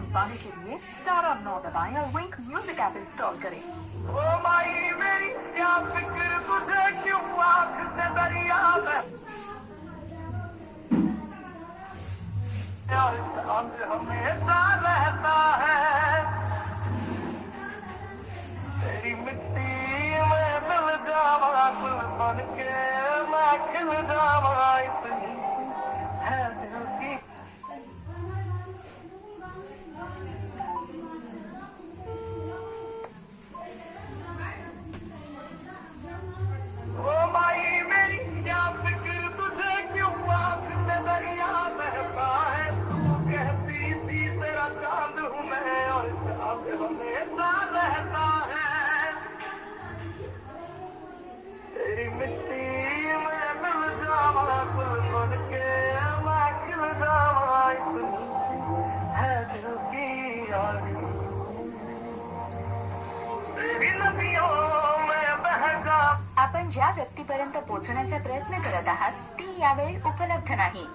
पाने के लिए स्टार और 9 दबाएं और विंक म्यूजिक ऐप इंस्टॉल करें। ओ माई मेरी क्या फिक्र तुझे क्यों आँख से दरिया में अंग हमेशा रहता है। तेरी मिट्टी में मिल जावा गुल बन के मैं खिल जावा इतनी है दिल की। ओ माई मेरी क्या फिक्र तुझे क्यों आँख से दरिया बहता है। तू कहती थी तेरा चांद हूँ मैं और चांद हमेशा रहता है। तेरी मिट्टी में मिल जावा गुल बन के मैं खिल जावा इतनी है दिल की आरज़ू। तेरी नदियों में बह जा। आपण ज्या व्यक्तीपर्यंत पोहोचण्याचा प्रयत्न करत आहात ती यावेळी उपलब्ध नाही।